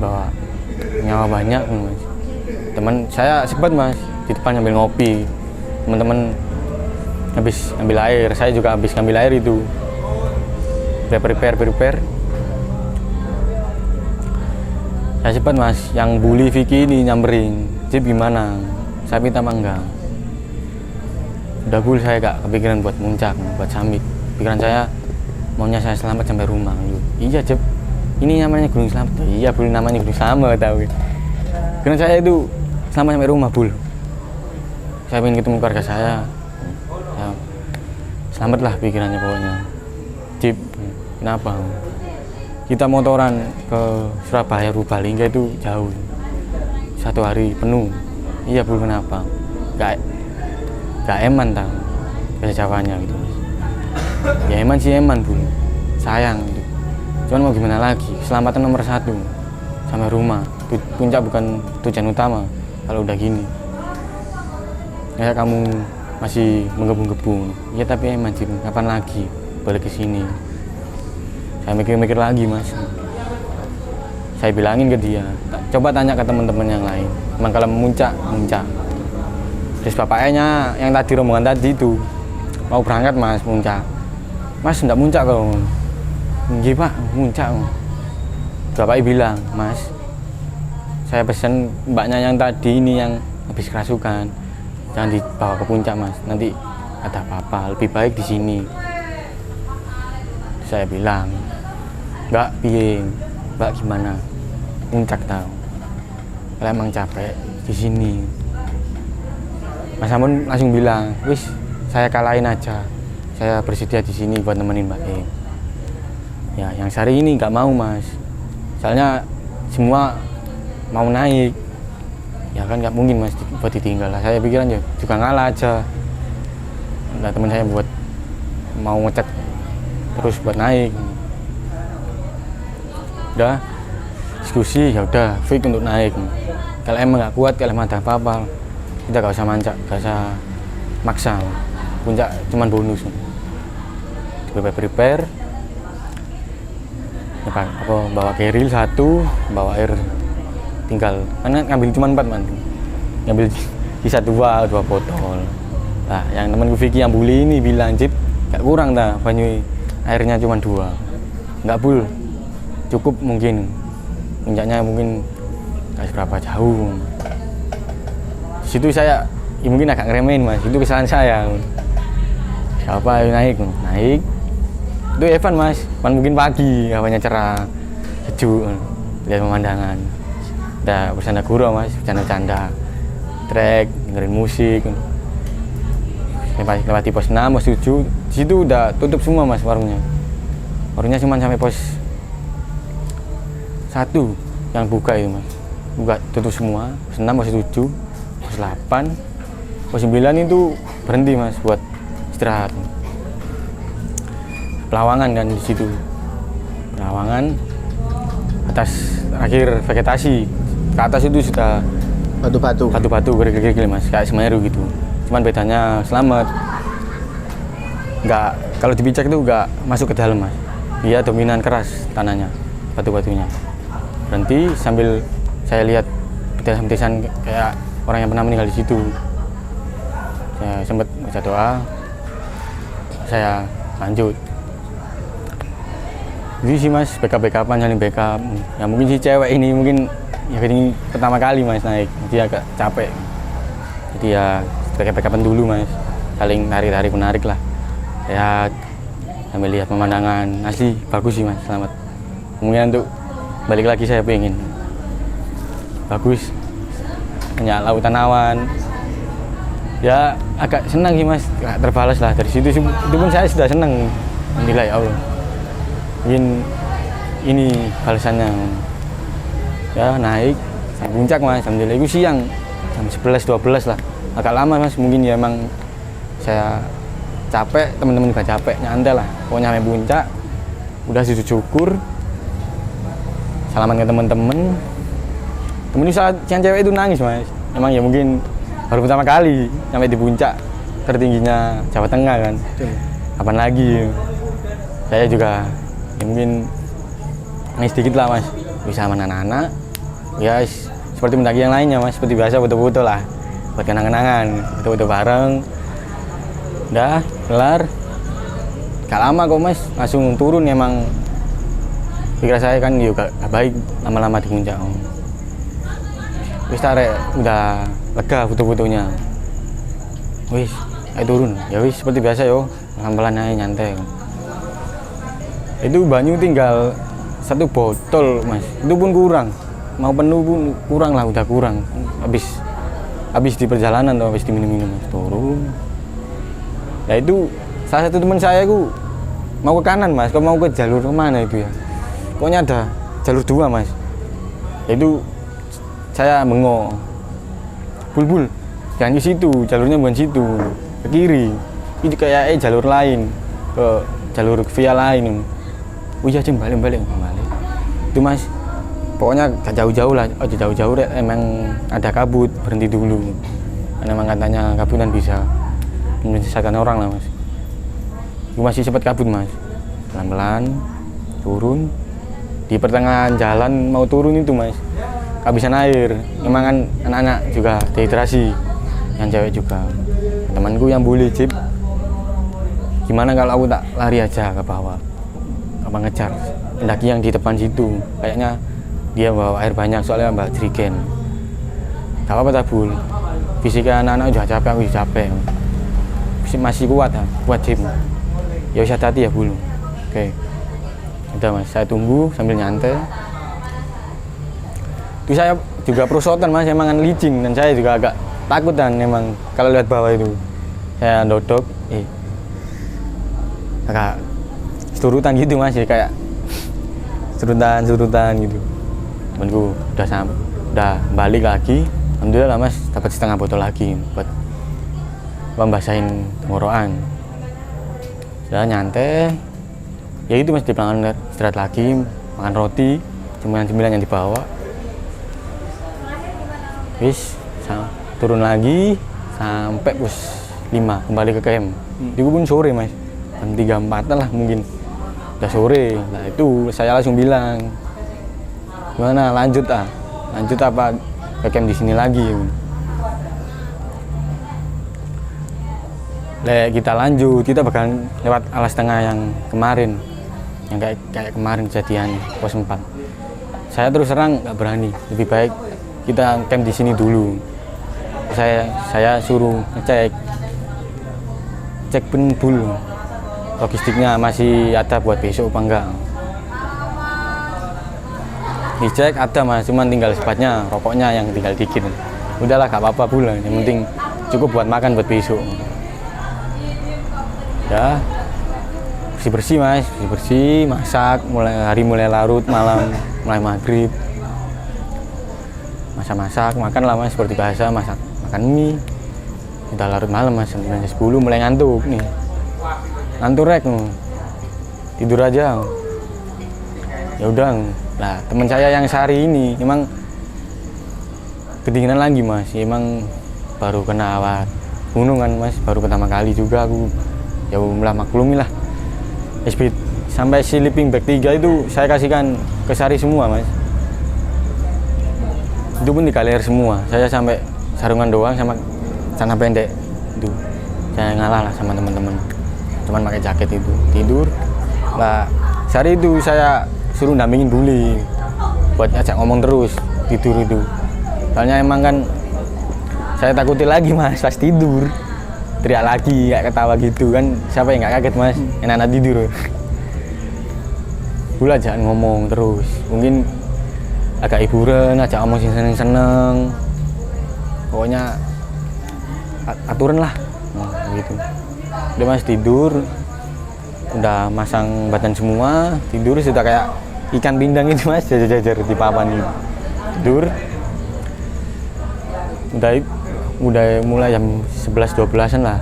bawa nyawa banyak mas. Teman saya sempat mas di depan ngambil ngopi, teman-teman habis ambil air, saya juga habis ngambil air itu. Prepare. Saya sempat mas, yang bully Vicky ini nyamperin, Cip gimana? Saya minta mangga. Udah bul, saya gak kepikiran buat muncak, buat summit. Pikiran saya maunya saya selamat sampai rumah. Iya Cip, ini namanya Gunung Slamet. Iya bul, namanya Gunung Slamet tahu. Karena saya itu selamat sampai rumah bul. Saya ingin ketemu keluarga saya. Ya, selamatlah pikirannya pokoknya. Cip, kenapa? Kita motoran ke Surabaya, Purbalingga itu jauh. 1 hari penuh. Iya bul, kenapa? Gak eman tau bahasa Jawanya gitu. Ya eman sih eman bul. Sayang gitu. Cuman mau gimana lagi? Keselamatan nomor 1 sampai rumah. Puncak bukan tujuan utama kalau udah gini. Kayak kamu masih menggebu-gebu. Ya tapi eman sih, kapan lagi balik ke sini? Saya mikir-mikir lagi mas. Saya bilangin ke dia, coba tanya ke teman-teman yang lain. Emang kalau muncak. Terus bapaknya yang tadi rombongan tadi itu mau berangkat mas muncak. Mas enggak muncak kau? Nggih pak, muncak. Bapaknya bilang, mas, saya pesen mbaknya yang tadi ini yang habis kerasukan, jangan dibawa ke puncak mas. Nanti ada apa-apa, lebih baik di sini. Saya bilang, Mbak, piye? Mbak gimana? Puncak tahu. Kalau emang capek di sini. Mas Amun langsung bilang, wis saya kalahin aja. Saya bersedia di sini buat nemenin Mbak Em. Ya, yang sehari ini nggak mau mas. Soalnya semua mau naik. Ya kan nggak mungkin mas buat ditinggal lah. Saya pikiran juga ngalah aja. Nah, teman saya buat mau ngecek terus buat naik. Udah diskusi, ya udah fix untuk naik. Kalau emang nggak kuat, kalau emang ada apa-apa, kita gak usah mancak, gak usah maksa. Puncak cuman bonus. Prepare apa bawa keril 1, bawa air tinggal, karena ngambil cuma 4 man, ngambil sisa 2 botol. Nah, yang temanku Vicky yang bully ini bilang, Cip, gak kurang dah banyu airnya cuma 2, nggak full, cukup mungkin, puncaknya mungkin gak seberapa jauh. Di situ saya ya mungkin agak ngeremehin mas, itu kesalahan saya. Siapa yang naik, itu Evan mas, mungkin pagi, hawanya cerah, sejuk, lihat pemandangan. Udah bersanda gurau mas, bercanda-canda, trek, dengerin musik. Lewati pos 6, pos 7, di situ udah tutup semua mas warungnya. Warungnya cuma sampai pos 1 yang buka itu mas, buka tutup semua. Pos 6, pos 7, pos 8, pos 9 itu berhenti mas buat istirahat. Pelawangan kan di situ, pelawangan atas akhir vegetasi, ke atas itu sudah batu-batu kerikil mas, kayak Semeru gitu. Cuman bedanya Slamet nggak, kalau di Picek itu nggak masuk ke dalam mas, dia dominan keras tanahnya, batu-batunya. Berhenti sambil saya lihat petisan-petisan kayak orang yang pernah meninggal di situ. Saya sempat baca doa, saya lanjut. Jadi sih mas, backup-backupan, saling backup. Ya mungkin si cewek ini mungkin ya ini pertama kali mas naik, dia agak capek. Jadi ya backup-backupan dulu mas, saling tarik-tarik menarik lah. Ya sambil lihat pemandangan, asli bagus sih mas, selamat. Mungkin untuk balik lagi saya pengen. Bagus, banyak lautan awan. Ya agak senang sih mas, gak terbalas lah dari situ. Itu pun saya sudah senang, menilai Allah. Mungkin ini balasannya. Ya naik sampai puncak mas, alhamdulillah itu siang jam 11-12 lah, agak lama mas. Mungkin ya emang saya capek, teman-teman juga capek, nyantai lah. Pokoknya sampai puncak udah sujud syukur, salaman ke teman-teman. Temen saat yang cewek itu nangis mas, emang ya mungkin baru pertama kali sampai di puncak tertingginya Jawa Tengah kan. Kapan lagi? Saya juga ya mungkin nangis sedikit lah mas, bisa sama anak-anak. Ya seperti mendaki yang lainnya mas, seperti biasa foto-foto lah, buat kenang-kenangan, foto-foto bareng. Udah kelar, gak lama kok mas, langsung turun. Emang pikir saya kan juga gak baik lama-lama di puncak. Wis tarik, udah lega foto-fotonya. Wis, ayo turun. Ya wis seperti biasa yo, pelan-pelan aja nyantai. Itu banyu tinggal 1 botol mas, itu pun kurang. Mau penuh pun kurang lah, udah kurang. Habis di perjalanan tuh, habis diminum-minum mas, turun. Ya itu salah satu teman saya itu mau ke kanan mas, kalau mau ke jalur kemana itu ya. Pokoknya ada jalur 2 mas. Itu saya bengok, bul, jangan ke situ, jalurnya bukan situ, ke kiri. Itu kayak jalur lain, ke jalur via lain. Oh iya Jim, balik. Itu mas, pokoknya gak jauh-jauh lah, jauh-jauh emang ada kabut, berhenti dulu. Karena emang katanya kabutan bisa menyesatkan orang lah mas. Itu masih sempat kabut mas, pelan-pelan turun. Di pertengahan jalan mau turun itu mas, kehabisan air. Memang kan anak-anak juga dehidrasi, yang cewek juga. Temanku yang bully, Cip, gimana kalau aku tak lari aja ke bawah, apa ngejar pendaki yang di depan situ. Kayaknya dia bawa air banyak, soalnya bawa jerigen. Gak apa-apa tabul, fisiknya anak-anak udah capek, aku juga capek. Masih kuat ya, kuat Cip. Ya usah hati ya bulu. Oke. Udah mas, saya tunggu sambil nyantai. Itu saya juga perusotan mas, emang kan licin, dan saya juga agak takut dan emang kalau lihat bawah itu. Saya dodok, agak surutan gitu mas, jadi kayak surutan gitu. Temanku udah balik lagi, alhamdulillah mas dapat setengah botol lagi buat membasahin tenggorokan. Saya nyantai, Ya itu mas, di pelanggan istirahat lagi, makan roti, cemilan-cemilan yang dibawa. Wis turun lagi sampai pos 5 kembali ke camp. Itu pun sore mas, jam 3-4 lah mungkin. Udah sore. Nah itu saya langsung bilang, gimana lanjut apa ke camp di sini lagi. Kita lanjut, kita bakal lewat alas tengah yang kemarin, yang kayak kemarin kejadian pos 4. Saya terus terang nggak berani, lebih baik kita camp di sini dulu. Saya suruh cek dulu logistiknya masih ada buat besok apa enggak. Dicek ada mas, cuman tinggal sepatnya, rokoknya yang tinggal dikit. Udahlah gak apa-apa pulang, yang penting cukup buat makan buat besok. Ya bersih mas, bersih, masak, mulai larut, malam mulai maghrib, masak makan lah mas, seperti biasa makan mie. Udah larut malam mas, 9:10 mulai ngantuk nih, ngantuk rek, tidur aja. Ya udah, lah teman saya yang sehari ini emang kedinginan lagi mas, emang baru kena awat gunung kan mas, baru pertama kali juga aku. Ya mulai maklumi lah. Sampai sleeping bag 3 itu saya kasihkan ke Sari semua mas. Itu pun dikalir semua. Saya sampai sarungan doang sama celana pendek. Itu saya ngalah lah sama teman-teman. Cuman pakai jaket itu tidur. Lah Sari itu saya suruh dampingin Buli buat ajak ngomong terus tidur itu. Soalnya emang kan saya takutin lagi mas pas tidur. Teriak lagi, kayak ketawa gitu kan, siapa yang nggak kaget mas, enak-enak tidur. Bula jangan ngomong terus, mungkin agak hiburan, ajak ngomong seneng-seneng, pokoknya aturan lah, gitu. Udah mas tidur, udah masang badan semua, tidur sudah kayak ikan pindang itu mas, jajar-jajar di papan ini. Tidur, udah mulai jam 11-12an lah.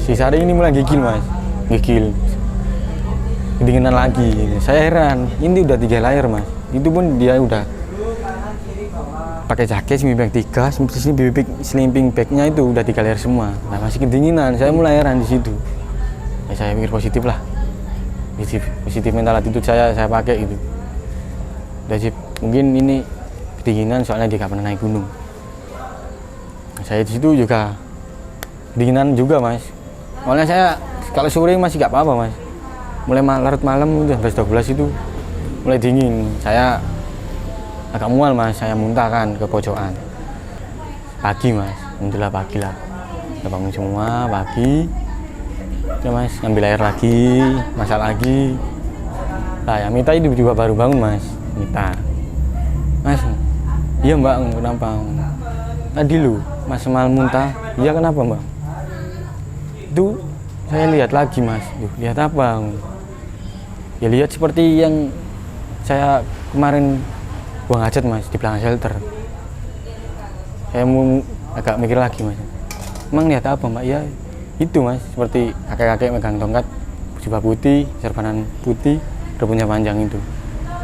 Si Sari ini mulai gigil mas, kedinginan lagi. Saya heran, ini udah 3 layer mas, itu pun dia udah pakai jaket sleeping bag 3, sleeping bagnya itu udah 3 layer semua. Nah masih kedinginan, saya mulai heran di situ. Ya, saya pikir positif lah, positif mental attitude saya pakai gitu. Udah sih, mungkin ini kedinginan soalnya dia gak pernah naik gunung. Saya di situ juga kedinginan juga mas. Soalnya saya kalau sore masih gak apa-apa mas. Mulai larut malam udah 11-12 itu mulai dingin. Saya agak mual mas, saya muntah kan ke pojokan. Pagi mas, alhamdulillah pagi lah. Kita bangun semua pagi. Ya mas, ngambil air lagi, masak lagi. Nah yang Mita itu juga baru bangun mas. Mita, mas, iya mbak, kenapa? Tadi lu mas mal muntah, iya kenapa mbak? Itu saya lihat lagi mas, lihat apa? Ya lihat seperti yang saya kemarin buang hajat mas di belakang shelter. Saya mau agak mikir lagi mas, emang lihat apa mbak? Ya itu mas, seperti kakek-kakek megang tongkat, jubah putih, serbanan putih, rambutnya panjang itu.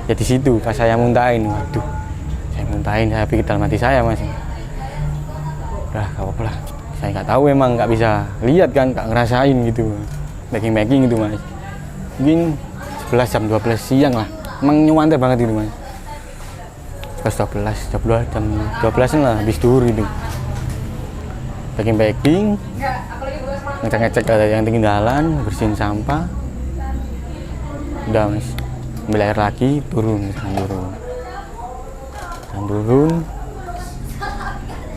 Ya di situ pas saya muntahin, waduh, saya muntahin, saya pikir dalam hati saya mas. Udah gak apa-apa lah, saya nggak tahu emang nggak bisa lihat kan, nggak ngerasain gitu, baking gitu mas. Mungkin 11 jam 12 siang lah, emang nyewanter banget itu mas. Pas 12 jam 12an lah habis duhur itu. Baking, ngecek ada yang ketinggalan, bersihin sampah. Udah mas, ambil air lagi, turun.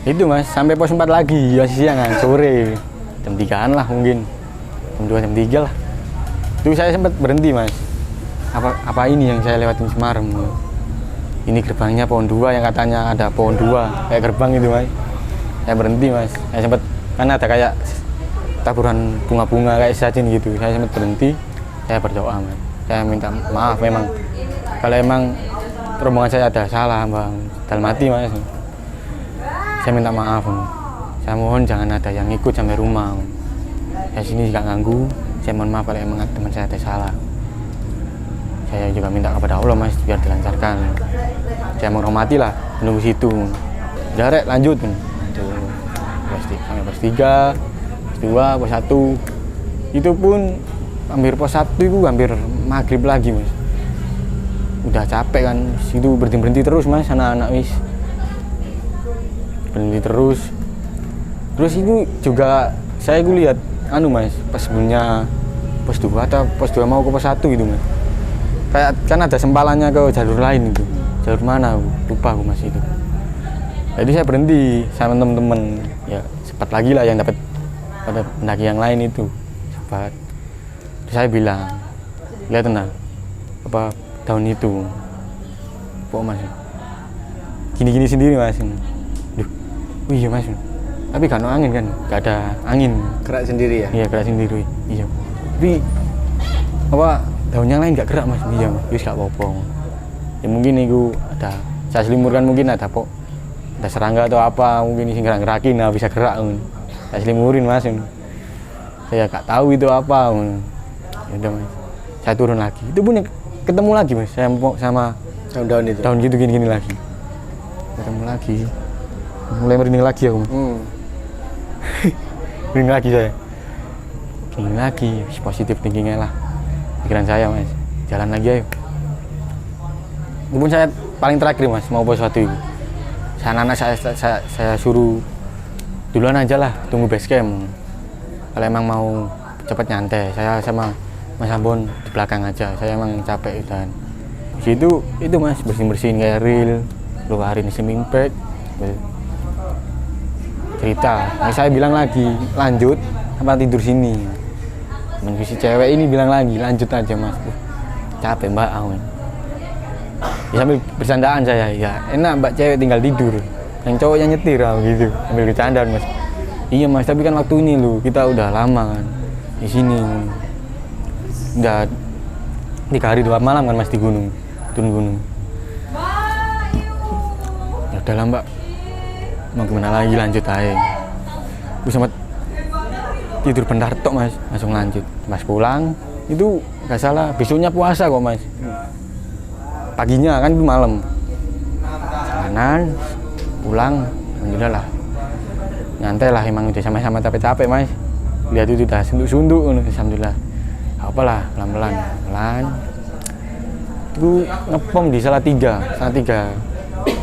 Itu mas, sampai pos 4 lagi, masih siang kan, sore jam 3an lah mungkin, jam 2, jam 3 lah. Itu saya sempat berhenti mas, apa ini yang saya lewatin semalam. Ini gerbangnya pohon 2 yang katanya ada pohon 2 kayak gerbang itu mas. Saya berhenti mas, saya sempat, kan ada kayak taburan bunga-bunga kayak sesajen gitu. Saya sempat berhenti, saya berdoa mas. Saya minta maaf memang, kalau emang rombongan saya ada salah bang, dalam hati mas. Saya minta maaf, saya mohon jangan ada yang ikut sampai rumah. Saya sini nggak ganggu, saya mohon maaf kalau emang teman saya ada salah. saya juga minta kepada Allah mas biar dilancarkan. Saya menghormati lah menunggu situ. Direct lanjut kan. Sampai pos 3, pos 2, pos 1. Itu pun hampir pos 1 itu hampir maghrib lagi mas. Udah capek kan, situ berhenti terus mas, anak-anak wis berhenti terus. Terus itu juga saya lihat mas, pas sebelumnya pos 2 atau pos 2 mau ke pos 1 gitu mas. Kayak kan ada sempalannya ke jalur lain itu. Jalur mana lupa aku mas itu. Jadi saya berhenti sama teman-teman, ya sempat lagi lah yang dapat pada pendaki yang lain itu sempat. Terus saya bilang, lihat tenang, apa tahun itu, kok mas, gini-gini sendiri mas. Duh, iya mas, tapi gak ada angin kan, gak ada angin. Gerak sendiri ya? Iya gerak sendiri, iya. Tapi apa daun yang lain gak gerak mas, iya mas, gak apa-apa. Ya mungkin itu ada, saya selimurkan mungkin ada kok. Ada serangga atau apa mungkin sih gerak-gerakin, nah bisa gerak saya selimurin mas. Saya gak tahu itu apa. Ya udah mas, saya turun lagi. Itu pun ketemu lagi mas, saya sama Daun-daun itu? daun gitu gini-gini lagi. Ketemu lagi, mulai merinding lagi aku. Merinding lagi saya. Merinding lagi, positif thinkingnya lah. Pikiran saya mas, jalan lagi ayo. Itu pun saya paling terakhir mas, mau pos 1 itu. Anak-anak saya suruh duluan aja lah, tunggu base camp. Kalau emang mau cepat nyantai, saya sama Mas Ambon di belakang aja. Saya emang capek dan di situ itu mas bersihin kayak reel, keluarin swimming pack, cerita. Nah, saya bilang lagi lanjut apa tidur sini. Temen si cewek ini bilang lagi lanjut aja mas. Capek mbak aku. Ya, sambil bercandaan saya, ya enak mbak cewek tinggal tidur, yang cowoknya nyetir gitu, sambil bercandaan mas. Iya mas, tapi kan waktu ini lu kita udah lama kan di sini, udah 3 hari 2 malam kan mas di gunung, turun gunung. Ya udahlah mbak, mau gimana lagi lanjut aja. Gue sempat tidur bentar tok mas, langsung lanjut. Mas pulang itu nggak salah besoknya puasa kok mas. Paginya kan itu malam, jalanan, pulang, alhamdulillah lah, nyantai lah, emang udah sama-sama capek-capek mas, lihat itu udah sunduk-sunduk, alhamdulillah, apalah pelan-pelan, itu ngepom di Salatiga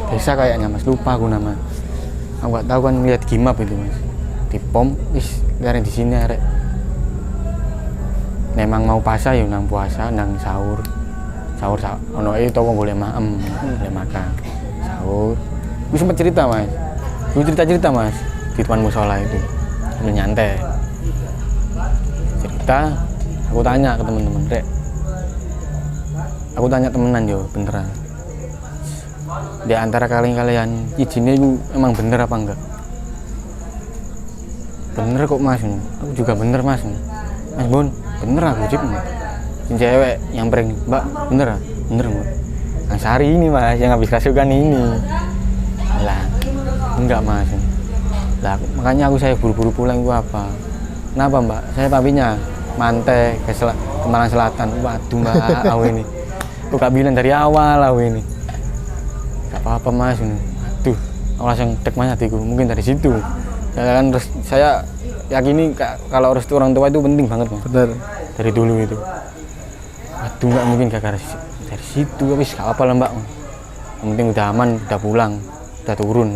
desa kayaknya mas, lupa aku nama, aku nggak tahu kan lihat gimap itu mas, di pom, liarin di sini arek, memang mau puasa ya nang puasa, nang sahur ono itu tau boleh boleh makan sahur. Gue sempat cerita mas, gue cerita mas di depan musola itu sambil nyantai cerita. Aku tanya ke teman-teman, Rek, aku tanya temenan yo beneran, di antara kalian izinnya itu emang bener apa enggak? Bener kok mas, aku juga bener mas. Mas Bon, bener aku cip. Cewek yang prank, mbak bener mbak. Yang Sari ini mas, yang habis kasukan ini. Lah, enggak mas. Lah makanya saya buru-buru pulang itu apa? Kenapa mbak? Saya papinya mantai ke Malang Selatan. Waduh mbak, aku ini. Aku gak bilang dari awal aku ini. Gak apa-apa mas. Tuh, aku langsung tek mas hatiku. Mungkin dari situ. Dan saya yakini kalau restu orang tua itu penting banget mas. Benar. Dari dulu itu. Aduh nggak mungkin gara-gara dari situ, habis gak apa lah mbak. Yang penting udah aman, udah pulang, udah turun.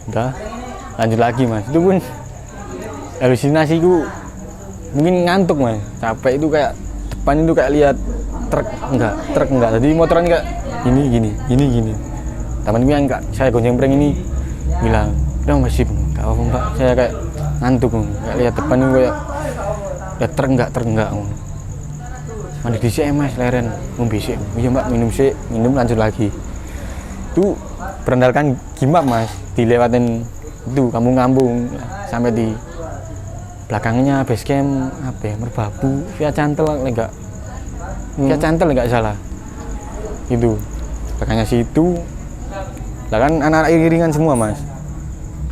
Udah, lanjut lagi mas. Itu pun halusinasiku mungkin ngantuk mas, capek itu kayak depan itu kayak lihat truk enggak. Jadi motoran kayak gini. Temanku yang enggak, saya gonceng prank ini bilang, udah masih nggak apa-apa mbak. Saya kayak ngantuk, kayak lihat depan itu kayak ya truk enggak. Mandi di sini mas, leren, ngombe sih. Iya mbak, minum lanjut lagi. Itu berandalkan gimap mas, dilewatin itu kampung-kampung sampai di belakangnya base camp apa ya, Merbabu, via Cantel enggak salah. Itu belakangnya situ. Lah kan anak-anak iringan semua mas.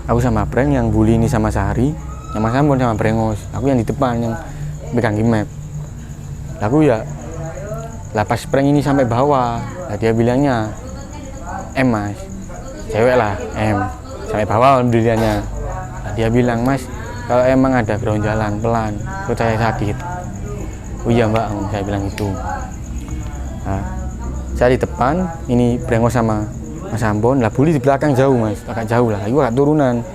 Aku sama Breng yang bully ini sama Sari, yang Mas Ambon sama Brengos. Aku yang di depan yang pegang map. Aku ya lah pas prank ini sampai bawah, lah dia bilangnya Mas, cewek lah sampai bawah alhamdulillahnya. Nah, dia bilang, Mas, kalau emang ada geronjalan pelan perut saya sakit. Oh iya mbak, saya bilang itu. Nah, saya di depan ini brengos sama Mas Ambon, lah Buli di belakang jauh Mas, agak jauh lah, itu agak turunan.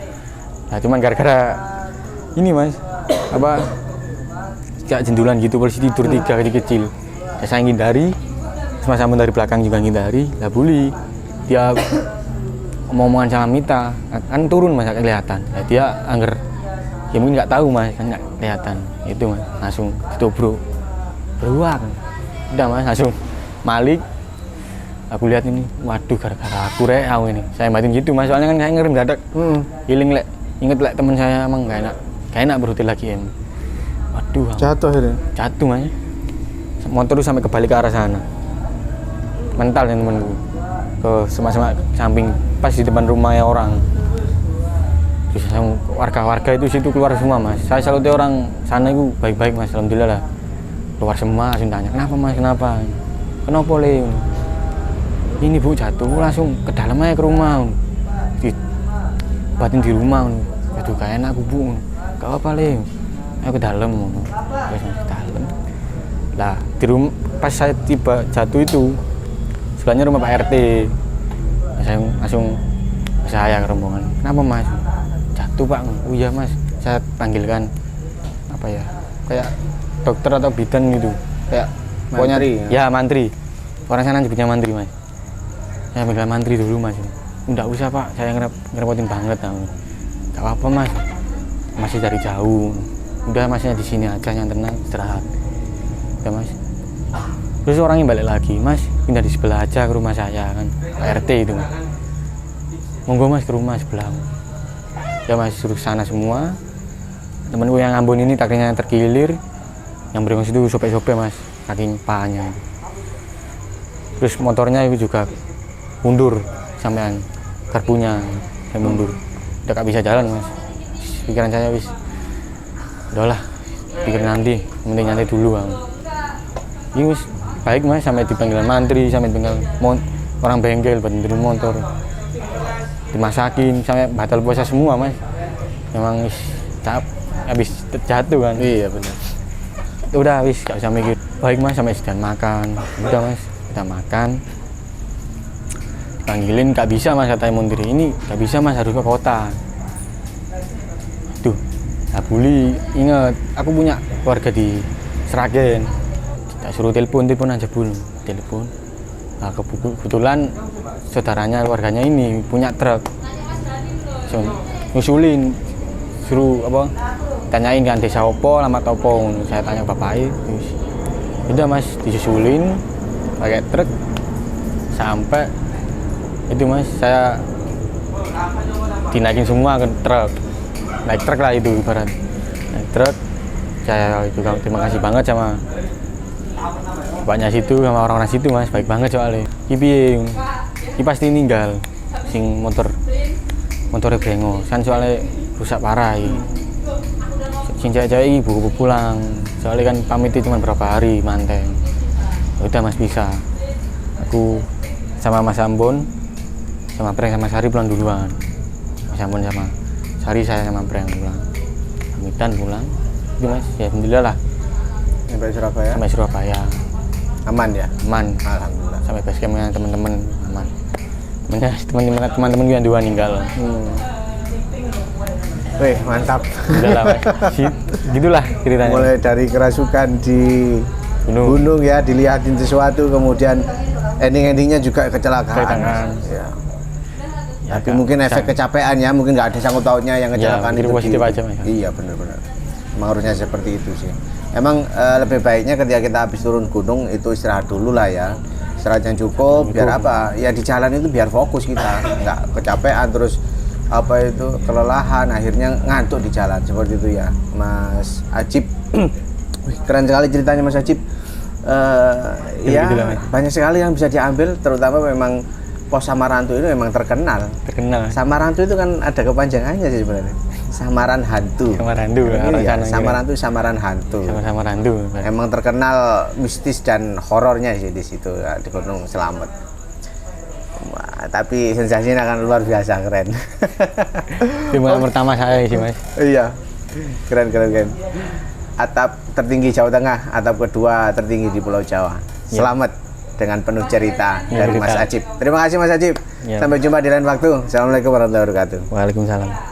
Nah cuman gara-gara ini Mas, apa kayak jendulan gitu, polisi tidur 3 kecil-kecil. Ya, saya ngindari, Mas Ambon dari belakang juga ngindari, lah Buli dia omongan sama Mita kan turun Mas, gak kelihatan. Nah, dia angger ya mungkin nggak tahu Mas, kan nggak kelihatan. Itu Mas, langsung ditobrok beruang. Udah Mas, langsung Malik. Aku lihat ini, waduh gara-gara aku ini. Saya batin gitu Mas, soalnya kan kayak ngerem dadak. Healing lek, inget lek teman saya emang gak enak berhenti lagi Waduh. Jatuh ini. Jatuh Mas. Motor sampai kebalik ke arah sana. Mental ya temanku. Ke semak-semak samping pas di depan rumahnya orang. Terus warga-warga itu situ keluar semua Mas. Saya salutnya orang sana itu baik-baik Mas, alhamdulillah lah. Keluar semua, langsung tanya, kenapa Mas, kenapa? Kenapa Le? Ini Bu jatuh, langsung ke dalam aja ke rumah. Batin di rumah. Aduh gak enak aku Bu. Gak apa Le. Ayo ke dalam. Terus ke dalam. Lah, di rumah pas saya tiba jatuh itu sebelahnya rumah Pak RT. Saya langsung saya ke rombongan. Kenapa Mas? Jatuh Pak. Oh iya Mas, saya panggilkan apa ya? Kayak dokter atau bidan gitu. Kayak pokoknya ya mantri. Orang sana nyebutnya mantri Mas. Saya panggil mantri dulu Mas. Enggak usah Pak, saya ngerepotin banget. Gak apa-apa Mas. Masih dari jauh. Udah Masnya di sini aja yang tenang, istirahat. Ya Mas. Terus orangnya balik lagi, Mas pindah di sebelah aja ke rumah saya kan, Pak RT itu Mas. Monggo Mas ke rumah sebelah. Ya Mas suruh sana semua. Temenku yang Ambon ini kakinya terkilir, yang berengos itu sobek-sobek Mas, kaki pahanya. Terus motornya itu juga mundur sampean, karbunya saya mundur. Udah gak bisa jalan Mas. Pikiran saya wis, udahlah, pikir nanti, mending nanti dulu Bang. Ini Mas baik Mas, sampai dipanggil mantri, sampai dipanggil orang bengkel buat nganterin motor, dimasakin, sampai batal puasa semua Mas. Memang habis jatuh kan. Iya benar. Udah wis gak usah mikir. Baik Mas, sampai sedang makan. Udah Mas, kita makan. Panggilin gak bisa Mas, katanya mundiri ini gak bisa Mas, harus ke kota. Tuh, nah Buli inget aku punya keluarga di Sragen. Tak suruh telepon aja Bul, telepon. Nah, kebetulan saudaranya keluarganya ini punya truk. So, nyusulin, suruh apa? Tanyain kan desa opo, alamat opo. Saya tanya bapaknya, terus udah Mas disusulin pakai truk sampai itu Mas, saya dinaikin semua ke truk. Naik truk lah itu ibarat. Naik truk. Saya juga terima kasih banget sama bapaknya situ, sama orang-orang situ Mas, baik banget soalnya. Iki pasti ninggal sing motornya brengos kan, soalnya rusak parah iki. Sing cewek-cewek iki buku pulang. Soalnya kan pamitnya cuma berapa hari manteng. Udah Mas bisa. Aku sama Mas Ambon sama Preng sama Sari pulang duluan. Mas Ambon sama Sari, saya sama Preng pulang. Pamitan pulang. Itu Mas, ya alhamdulillah lah. Sampai Surabaya. Sampai Surabaya. Aman ya? Aman. Alhamdulillah. Sampai base campnya teman-teman aman. Teman-teman yang dua meninggal. Wih, mantap. Udah lah Mas. Gitulah ceritanya. Mulai dari kerasukan di gunung ya, dilihatin sesuatu, kemudian ending-endingnya juga kecelakaan. Ya. Tapi mungkin efek kecapean ya, mungkin nggak ada sangkut pautnya yang kecelakaan ya, itu. Positif aja Mas. Iya benar-benar. Emang harusnya seperti itu sih. Emang lebih baiknya ketika kita habis turun gunung itu istirahat dulu lah ya. Istirahat yang cukup, biar apa? Ya di jalan itu biar fokus kita, nggak kecapean terus apa itu kelelahan, akhirnya ngantuk di jalan seperti itu ya, Mas Ajib. Wih, keren sekali ceritanya Mas Ajib. Ya banyak sekali yang bisa diambil, terutama memang Pos Samarantu itu memang terkenal. Terkenal. Samarantu itu kan ada kepanjangannya sih sebenarnya. Samaran Hantu. Samarandu. Iya, Samarantu Samaran Hantu. Sama-sama randu. Emang terkenal mistis dan horornya sih di situ ya, di Gunung Slamet. Wah, tapi sensasinya akan luar biasa, keren. Itu malam pertama saya sih mas. Iya, keren. Atap tertinggi Jawa Tengah, atap kedua tertinggi di Pulau Jawa. Selamat dengan penuh cerita dari Mas Ajib. Terima kasih Mas Ajib. Ya. Sampai jumpa di lain waktu. Assalamualaikum warahmatullahi wabarakatuh. Waalaikumsalam.